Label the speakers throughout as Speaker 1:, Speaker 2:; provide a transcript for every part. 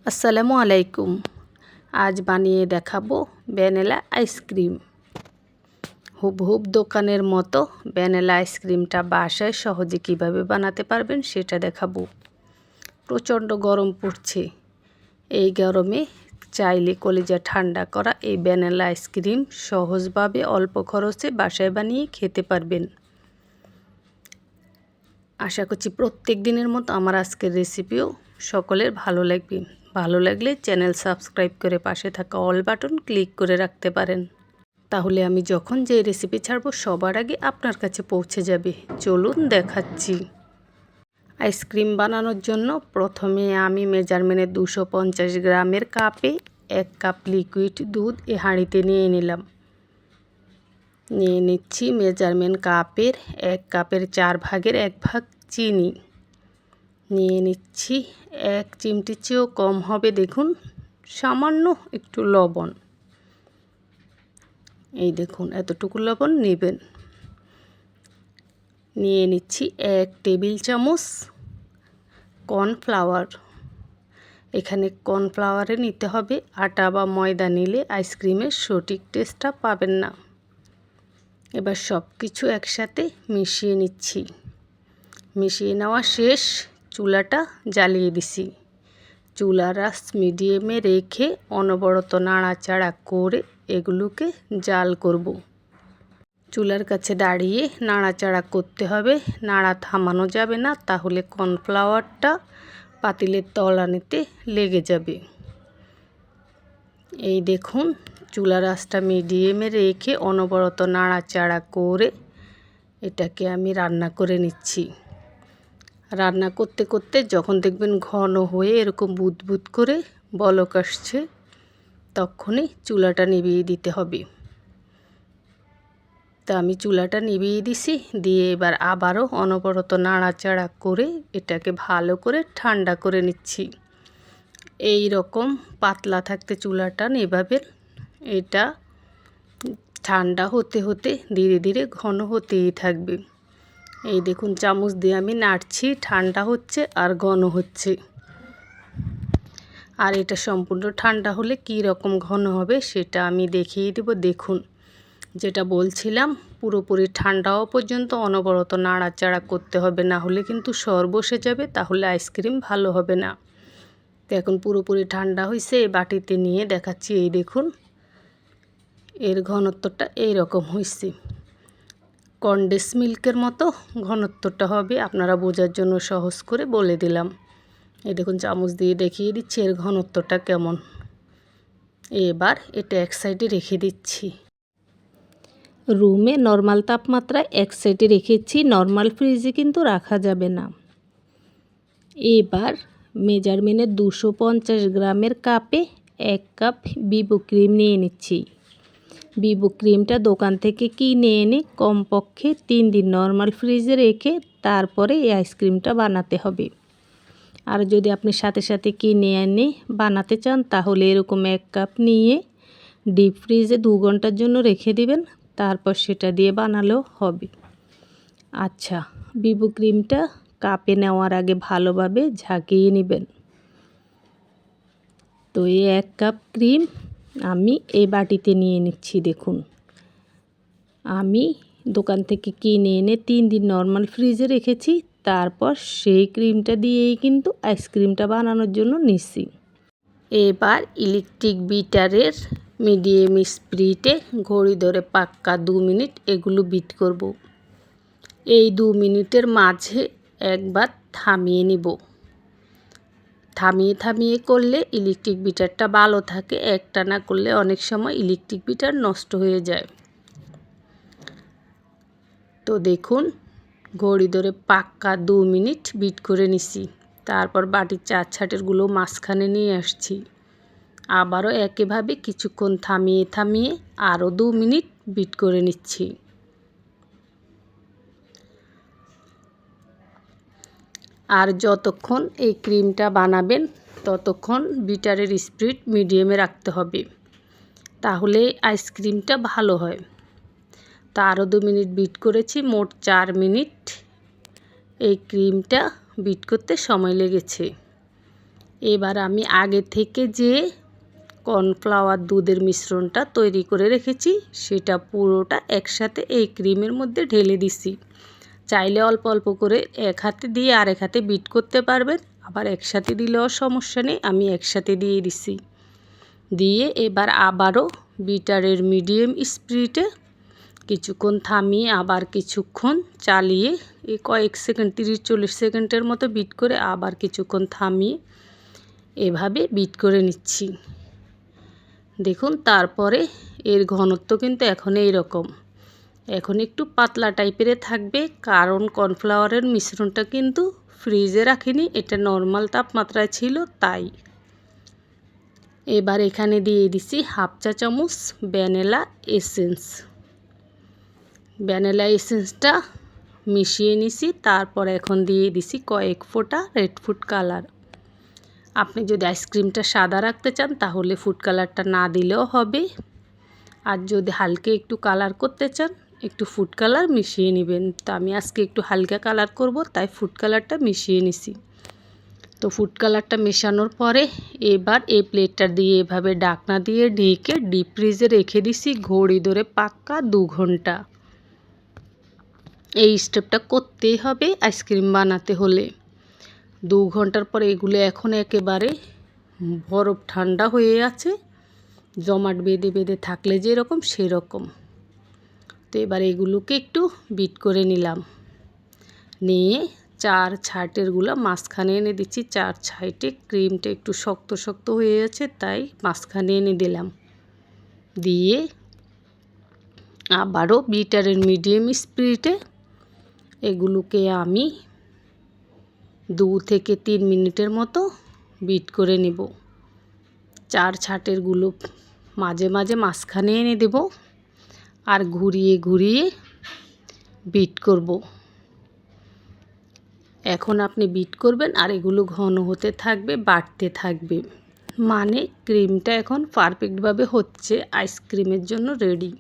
Speaker 1: আসসালামু আলাইকুম। আজ বানিয়ে দেখাবো ভ্যানিলা আইসক্রিম। হুবহুব দোকানের মতো ভ্যানিলা আইসক্রিমটা বাসায় সহজে কিভাবে বানাতে পারবেন সেটা দেখাবো। প্রচণ্ড গরম পড়ছে। এই গরমে চাইলে কলিজা ঠান্ডা করা এই ভ্যানিলা আইসক্রিম সহজভাবে অল্প খরচে বাসায় বানিয়ে খেতে পারবেন। আশা করছি প্রত্যেক দিনের মতো আমার আজকের রেসিপিও সকলের ভালো লাগবে। ভালো লাগলে চ্যানেল সাবস্ক্রাইব করে পাশে থাকা অল বাটন ক্লিক করে রাখতে পারেন। তাহলে আমি যখন যে রেসিপি ছাড়বো সবার আগে আপনার কাছে পৌঁছে যাবে। চলুন দেখাচ্ছি। আইসক্রিম বানানোর জন্য প্রথমে আমি মেজারমেন্টে 250 গ্রামের কাপে 1 কাপ লিকুইড দুধ এই হাঁড়িতে নিয়ে নিলাম। নিয়ে নিচ্ছি মেজারমেন্ট কাপের 1 কাপের 4 ভাগের 1 ভাগ চিনি। নিয়ে নিচ্ছি 1 চিমটির চেয়েও কম হবে, দেখুন সামান্য একটু লবণ। এই দেখুন এতটুকু লবণ নেবেন। নিয়ে নিচ্ছি 1 টেবিল চামচ কর্নফ্লাওয়ার। এখানে কর্নফ্লাওয়ারে নিতে হবে, আটা বা ময়দা নিলে আইসক্রিমের সঠিক টেস্টটা পাবেন না। এবার সব কিছু একসাথে মিশিয়ে নিচ্ছি। মিশিয়ে নেওয়া শেষ, চুলাটা জ্বালিয়ে দিছি। চুলার আঁচ মিডিয়ামে রেখে অনবরত নাড়াচাড়া করে এগুলোকে জাল করব। চুলার কাছে দাঁড়িয়ে নাড়াচাড়া করতে হবে, নাড়া থামানো যাবে না, তাহলে কর্নফ্লাওয়ারটা পাতিলের তলানিতে লেগে যাবে। এই দেখুন চুলার আঁচটা মিডিয়ামে রেখে অনবরত নাড়াচাড়া করে এটাকে আমি রান্না করে নিচ্ছি। রান্না করতে করতে যখন দেখবেন ঘন হয়ে এরকম বুদবুদ করে বলক আসছে, তখনই চুলাটা নিভিয়ে দিতে হবে। তা আমি চুলাটা নিভিয়ে দিছি, দিয়ে এবার আবারও অনবরত নাড়াচাড়া করে এটাকে ভালো করে ঠান্ডা করে নিচ্ছি। এই রকম পাতলা থাকতে চুলাটা নেভাবেন। এটা ঠান্ডা হতে হতে ধীরে ধীরে ঘন হতেই থাকবে। এই দেখুন চামচ দিয়ে আমি নাড়ছি, ঠান্ডা হচ্ছে আর ঘন হচ্ছে। আর এটা সম্পূর্ণ ঠান্ডা হলে কী রকম ঘন হবে সেটা আমি দেখিয়ে দেব। দেখুন যেটা বলছিলাম, পুরোপুরি ঠান্ডা হওয়া পর্যন্ত অনবরত নাড়াচাড়া করতে হবে, না হলে কিন্তু সর বসে যাবে, তাহলে আইসক্রিম ভালো হবে না। তো এখন পুরোপুরি ঠান্ডা হয়েছে, এই বাটিতে নিয়ে দেখাচ্ছি। এই দেখুন এর ঘনত্বটা এই রকম হয়েছে। কনডেন্স মিল্কের মতো ঘনত্বটা হবে, আপনারা বোঝার জন্য সহজ করে বলে দিলাম। এই দেখুন চামচ দিয়ে দেখিয়ে দিচ্ছি এর ঘনত্বটা কেমন। এবার এটা এক সাইডে রেখে দিচ্ছি। রুমে নর্মাল তাপমাত্রায় এক সাইডে রেখেছি, নর্মাল ফ্রিজে কিন্তু রাখা যাবে না। এবার মেজারমেন্টে 250 গ্রামের কাপে 1 কাপ বিবো ক্রিম নিয়ে নিচ্ছি। বিবো ক্রিমটা দোকান থেকে কিনে এনে কমপক্ষে 3 দিন নর্মাল ফ্রিজে রেখে তারপরে এই আইসক্রিমটা বানাতে হবে। আর যদি আপনি সাথে সাথে কিনে এনে বানাতে চান, তাহলে এরকম 1 কাপ নিয়ে ডিপ ফ্রিজে 2 ঘন্টার জন্য রেখে দিবেন, তারপর সেটা দিয়ে বানালেও হবে। আচ্ছা, বিবো ক্রিমটা কাপে নেওয়ার আগে ভালোভাবে ঝাঁকিয়ে নেবেন। তো এই 1 কাপ ক্রিম আমি এই বাটিতে নিয়ে নিচ্ছি। দেখুন আমি দোকান থেকে কিনে এনে 3 দিন নর্মাল ফ্রিজে রেখেছি, তারপর সেই ক্রিমটা দিয়েই কিন্তু আইসক্রিমটা বানানোর জন্য নিচ্ছি। এবার ইলেকট্রিক বিটারের মিডিয়াম স্পিডে ঘড়ি ধরে পাক্কা 2 মিনিট এগুলো বিট করব। এই 2 মিনিটের মাঝে একবার থামিয়ে নিব। থামিয়ে থামিয়ে করলে ইলেকট্রিক বিটারটা ভালো থাকে, একটানা করলে অনেক সময় ইলেকট্রিক বিটার নষ্ট হয়ে যায়। তো দেখুন ঘড়ি ধরে পাক্কা 2 মিনিট বিট করে নিছি। তারপর বাটির 4 ছাটেরগুলো মাঝখানে নিয়ে আসছি। আবারও একইভাবে কিছুক্ষণ থামিয়ে থামিয়ে আরও 2 মিনিট বিট করে নিচ্ছি। আর যতক্ষণ এই ক্রিমটা বানাবেন ততক্ষণ বিটারের স্পিড মিডিয়ামে রাখতে হবে, তাহলে আইসক্রিমটা ভালো হয়। তা আরও 2 মিনিট বিট করেছি, মোট 4 মিনিট এই ক্রিমটা বিট করতে সময় লেগেছে। এবার আমি আগে থেকে যে কর্নফ্লাওয়ার দুধের মিশ্রণটা তৈরি করে রেখেছি সেটা পুরোটা একসাথে এই ক্রিমের মধ্যে ঢেলে দিছি। চাইলে অল্প অল্প করে এক হাতে দিয়ে আরেক হাতে বিট করতে পারবেন, আবার একসাথে দিলেও সমস্যা নেই। আমি একসাথে দিয়ে দিছি। দিয়ে এবার আবারও বিটারের মিডিয়াম স্পিডে কিছুক্ষণ থামিয়ে আবার কিছুক্ষণ চালিয়ে এই কয়েক সেকেন্ড 30-40 সেকেন্ডের মতো বিট করে আবার কিছুক্ষণ থামিয়ে এভাবে বিট করে নিচ্ছি। দেখুন তারপরে এর ঘনত্ব কিন্তু এখন এই রকম, এখন একটু পাতলা টাইপের থাকবে, কারণ কর্নফ্লাওয়ারের মিশ্রণটা কিন্তু ফ্রিজে রাখিনি, এটা নর্মাল তাপমাত্রায় ছিল তাই। এবার এখানে দিয়ে দিছি হাফ চা চামচ ভ্যানিলা এসেন্স। ভ্যানিলা এসেন্সটা মিশিয়ে নিছি। তারপর এখন দিয়ে দিছি কয়েক ফোঁটা রেড ফুড কালার। আপনি যদি আইসক্রিমটা সাদা রাখতে চান তাহলে ফুড কালারটা না দিলেও হবে, আর যদি হালকা একটু কালার করতে চান একটু ফুড কালার মিশিয়ে নেবেন। তো আমি আজকে একটু হালকা কালার করব তাই ফুড কালারটা মিশিয়ে নিছি। তো ফুড কালারটা মেশানোর পরে এবার এই প্লেটটা দিয়ে এভাবে ঢাকনা দিয়ে ঢেকে ডিপ ফ্রিজে রেখে দিছি ঘড়ি ধরে পাক্কা 2 ঘন্টা। এই স্টেপটা করতেই হবে আইসক্রিম বানাতে হলে। 2 ঘন্টার পরে এগুলো এখন একেবারে বরফ ঠান্ডা হয়ে আছে, জমাট বেঁধে বেঁধে থাকলে যেরকম সেরকম। তো এবার এগুলোকে একটু বিট করে নিলাম, নিয়ে 4 ছাইটেরগুলো মাঝখানে এনে দিচ্ছি। 4 ছাইটে ক্রিমটা একটু শক্ত শক্ত হয়ে আছে তাই মাঝখানে এনে দিলাম। দিয়ে আবারও বিটারের মিডিয়াম স্পিডে এগুলোকে আমি 2 থেকে 3 মিনিটের মতো বিট করে নেব। 4 ছাটেরগুলো মাঝে মাঝে মাঝখানে এনে দেব আর ঘুরিয়ে ঘুরিয়ে বিট করব। এখন আপনি বিট করবেন আর এগুলো ঘন হতে থাকবে, বাড়তে থাকবে, মানে ক্রিমটা এখন পারফেক্টভাবে হচ্ছে, আইসক্রিমের জন্য রেডি।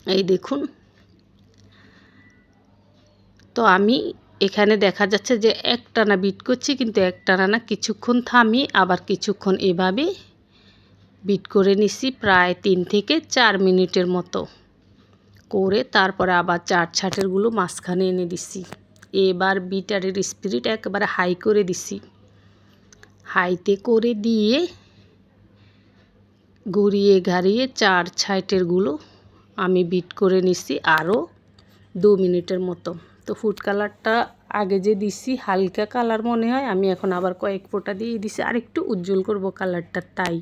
Speaker 1: এই দেখুন। তো আমি এখানে দেখা যাচ্ছে যে একটানা বিট করছি, কিন্তু একটানা না, কিছুক্ষণ থামি আবার কিছুক্ষণ এভাবে বিট করে নিছি প্রায় 3 থেকে 4 মিনিটের মতো করে। তারপরে আবার 4 ছাটেরগুলো মাঝখানে এনে দিছি। এবার বিটারের স্পিড একেবারে হাই করে দিছি। হাইতে করে দিয়ে ঘুরিয়ে ঘাড়িয়ে 4 ছাইটেরগুলো আমি বিট করে নিছি আরও 2 মিনিটের মতো। তো ফুড কালারটা আগে যে দিছি হালকা কালার মনে হয়, আমি এখন আবার কয়েক ফোঁটা দিয়ে দিছি আর একটু উজ্জ্বল করব কালারটা, তাই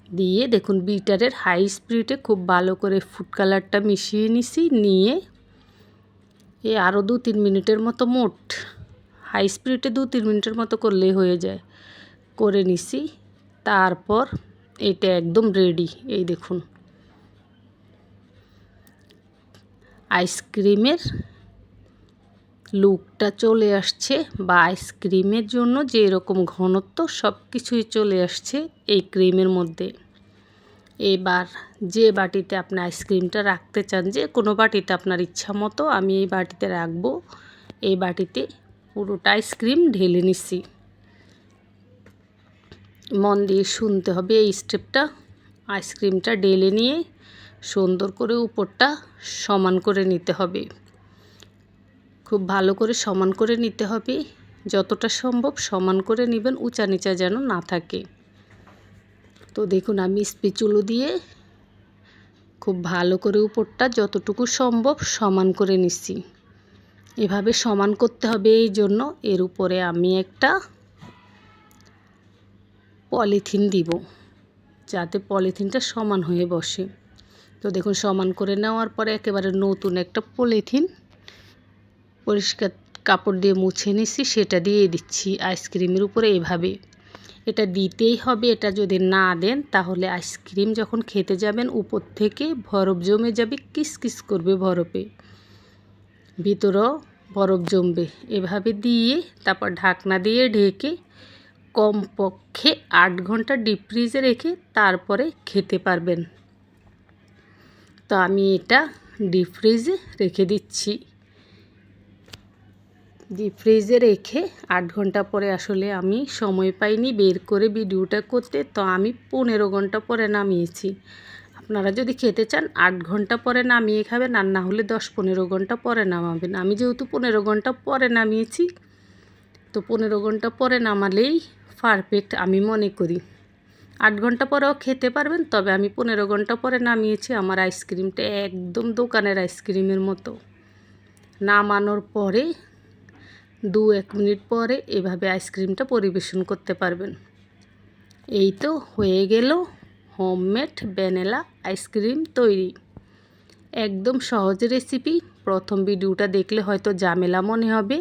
Speaker 1: দিয়ে দেখুন বিটারের হাই স্পিডে খুব ভালো করে ফুড কালারটা মিশিয়ে নিছি। নিয়ে আরও 2-3 মিনিটের মতো, মোট হাই স্পিডে 2-3 মিনিটের মতো করলেই হয়ে যায়, করে নিছি। তারপর এটা একদম রেডি। এই দেখুন আইসক্রিমের লুকটা চলে আসছে, বা আইসক্রিমের জন্য যে এরকম ঘনত্ব সব কিছুই চলে আসছে এই ক্রিমের মধ্যে। এবার যে বাটিতে আপনি আইসক্রিমটা রাখতে চান, যে কোনো বাটিতে আপনার ইচ্ছা মতো, আমি এই বাটিতে রাখবো। এই বাটিতে পুরোটা আইসক্রিম ঢেলে নিচ্ছি। মন দিয়ে শুনতে হবে এই স্টেপটা। আইসক্রিমটা ঢেলে নিয়ে সুন্দর করে উপরটা সমান করে নিতে হবে, খুব ভালো করে সমান করে নিতে হবে, যতটা সম্ভব সমান করে নেবেন, উঁচা নিচা যেন না থাকে। তো দেখুন আমি স্প্যাচুলা দিয়ে খুব ভালো করে উপরটা যতটুকু সম্ভব সমান করে নিচ্ছি। এভাবে সমান করতে হবে, এই জন্য এর উপরে আমি একটা পলিথিন দিব যাতে পলিথিনটা সমান হয়ে বসে। তো দেখুন সমান করে নেওয়ার পরে একেবারে নতুন একটা পলিথিন পরিষ্কার কাপড় দিয়ে মুছে নিচ্ছি, সেটা দিয়ে দিচ্ছি আইসক্রিমের উপরে। এভাবে এটা দিতেই হবে, এটা যদি না দেন তাহলে আইসক্রিম যখন খেতে যাবেন উপর থেকে বরফ জমে যাবে, কিসকিস করবে বরফে, ভিতরেও বরফ জমবে। এভাবে দিয়ে তারপর ঢাকনা দিয়ে ঢেকে কমপক্ষে 8 ঘন্টা ডিপ ফ্রিজে রেখে তারপরে খেতে পারবেন। তো আমি এটা ডিপ ফ্রিজে রেখে দিচ্ছি ডিপ ফ্রিজে রেখে 8 ঘন্টা পরে আসলে আমি সময় পাইনি বের করে ভিডিওটা করতে, তো আমি 15 ঘন্টা পরে নামিয়েছি। আপনারা যদি খেতে চান 8 ঘন্টা পরে নামিয়ে খাবেন, আর না হলে 10-15 ঘন্টা পরে নামাবেন। আমি যেহেতু 15 ঘন্টা পরে নামিয়েছি, তো 15 ঘন্টা পরে নামালেই পারফেক্ট আমি মনে করি। 8 ঘন্টা পরেও খেতে পারবেন, তবে আমি 15 ঘন্টা পরে নামিয়েছি। আমার আইসক্রিমটা একদম দোকানের আইসক্রিমের মতো। নামানোর পরে 2-1 মিনিট পরে এভাবে আইসক্রিমটা পরিবেশন করতে পারবেন। এই তো হয়ে গেল হোমমেড ভ্যানিলা আইসক্রিম তৈরি। একদম সহজ রেসিপি। প্রথম ভিডিওটা দেখলে হয়তো ঝামেলা মনে হবে,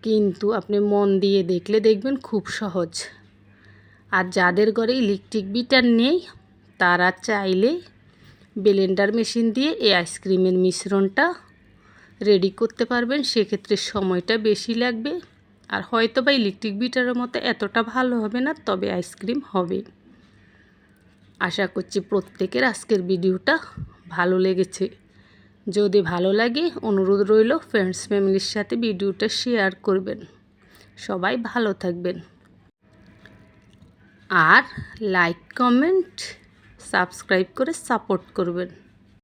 Speaker 1: কিন্তু আপনি মন দিয়ে দেখলে দেখবেন খুব সহজ। আর যাদের ঘরে ইলেকট্রিক বিটার নেই, তারা চাইলে ব্লেন্ডার মেশিন দিয়ে এই আইসক্রিমের মিশ্রণটা রেডি করতে পারবেন। সেক্ষেত্রে সময়টা বেশি লাগবে, আর হয়তো বা ইলেকট্রিক বিটারের মতো এতটা ভালো হবে না, তবে আইসক্রিম হবে। আশা করছি প্রত্যেকের আজকের ভিডিওটা ভালো লেগেছে। যদি ভালো লাগে, অনুরোধ রইল ফ্রেন্ডস ফ্যামিলির সাথে ভিডিওটা শেয়ার করবেন। সবাই ভালো থাকবেন, আর লাইক কমেন্ট সাবস্ক্রাইব করে সাপোর্ট করবেন।